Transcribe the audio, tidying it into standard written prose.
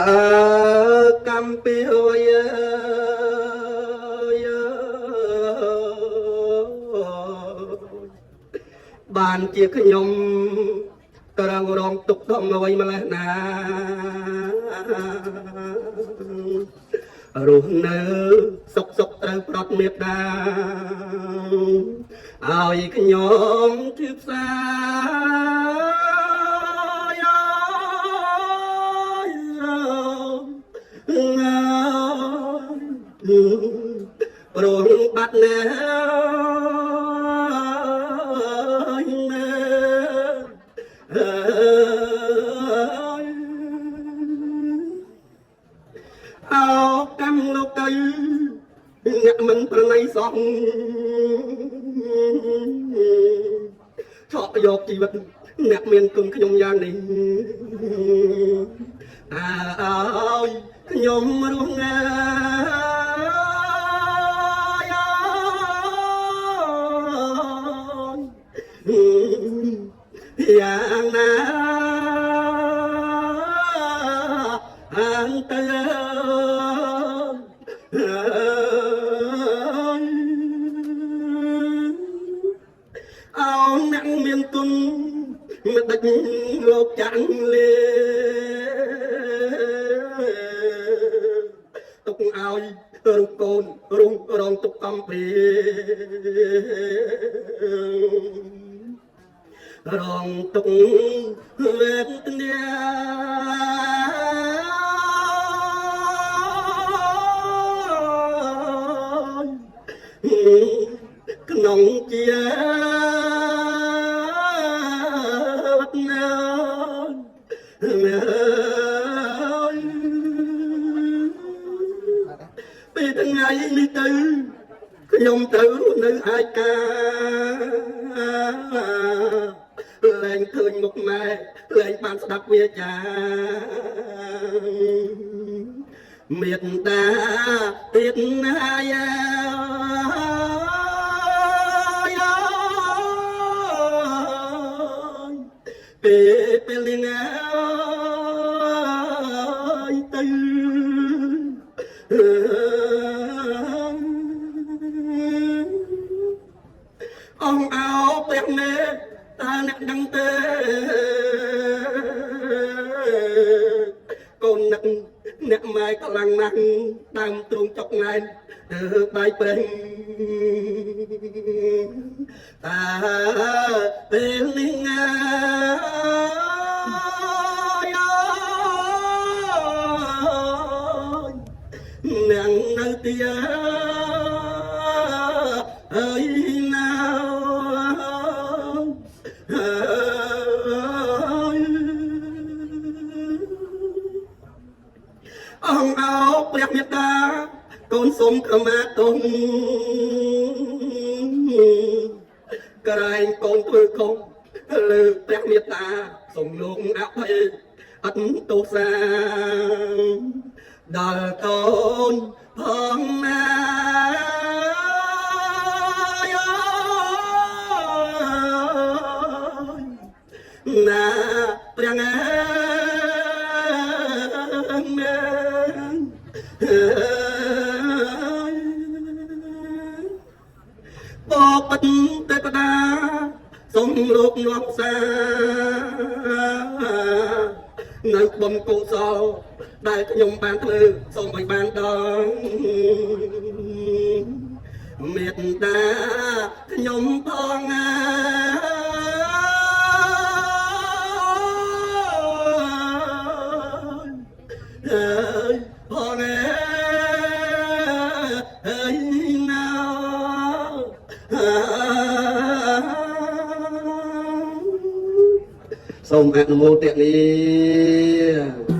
តាកម្មពីបានជាខ្ញុំក្រងរងទុកធំអ្វីម្លេះណារស់នៅសុខត្រូវប្រត់មេត្តាឲ្យខ្ញុំជឿផ្សាព្រោះបាត់ណាអោកម្មលោកីអ្នកមិនប្រណីសោះឆក់យកជីវិតអ្នកមានគុណខ្ញុំយ៉ាងនេះឲ្យខ្ញុំរស់ណាយ៉ាងណាអន្តរអោអ្នកមានគុណមិនដេចលោកចាក់លេទុកឲ្យរូបកូនរុងរងទុកកំព្រារងទុកវេទនាក្នុងជាវត្តណាពេលថ្ងៃនេះទៅខ្ញុំទៅនៅឯកាលែងឃើញមុខម៉ែលែងបានស្ដាប់វាចាមេត្តាទៀតណាយាពេលណាទៅអង្គអោព្រះមេតើអ្នកដឹងទេកូនអ្នកម៉ែខ្លាំងណាស់ដើមទ្រូងចុកណែនបាយប្រេងតើពេលនេះណានាងនៅទីអើយណាអង្គអោព្រះមេត្តាកូនសូមខមាទុំក្រែងកូនធ្វើខុសលើព្រះមេត្តាសូមលោកអភ័យអត់ទោសាដល់កូនផងណាណាព្រះណាបបិទទេវតាសូមលោកនាំសានៅបុណ្យកុសលដែលខ្ញុំបានធ្វើសូមឲ្យបានដល់មេត្តាខ្ញុំផងណាផងណាហើយណាសូមអនុមោទនា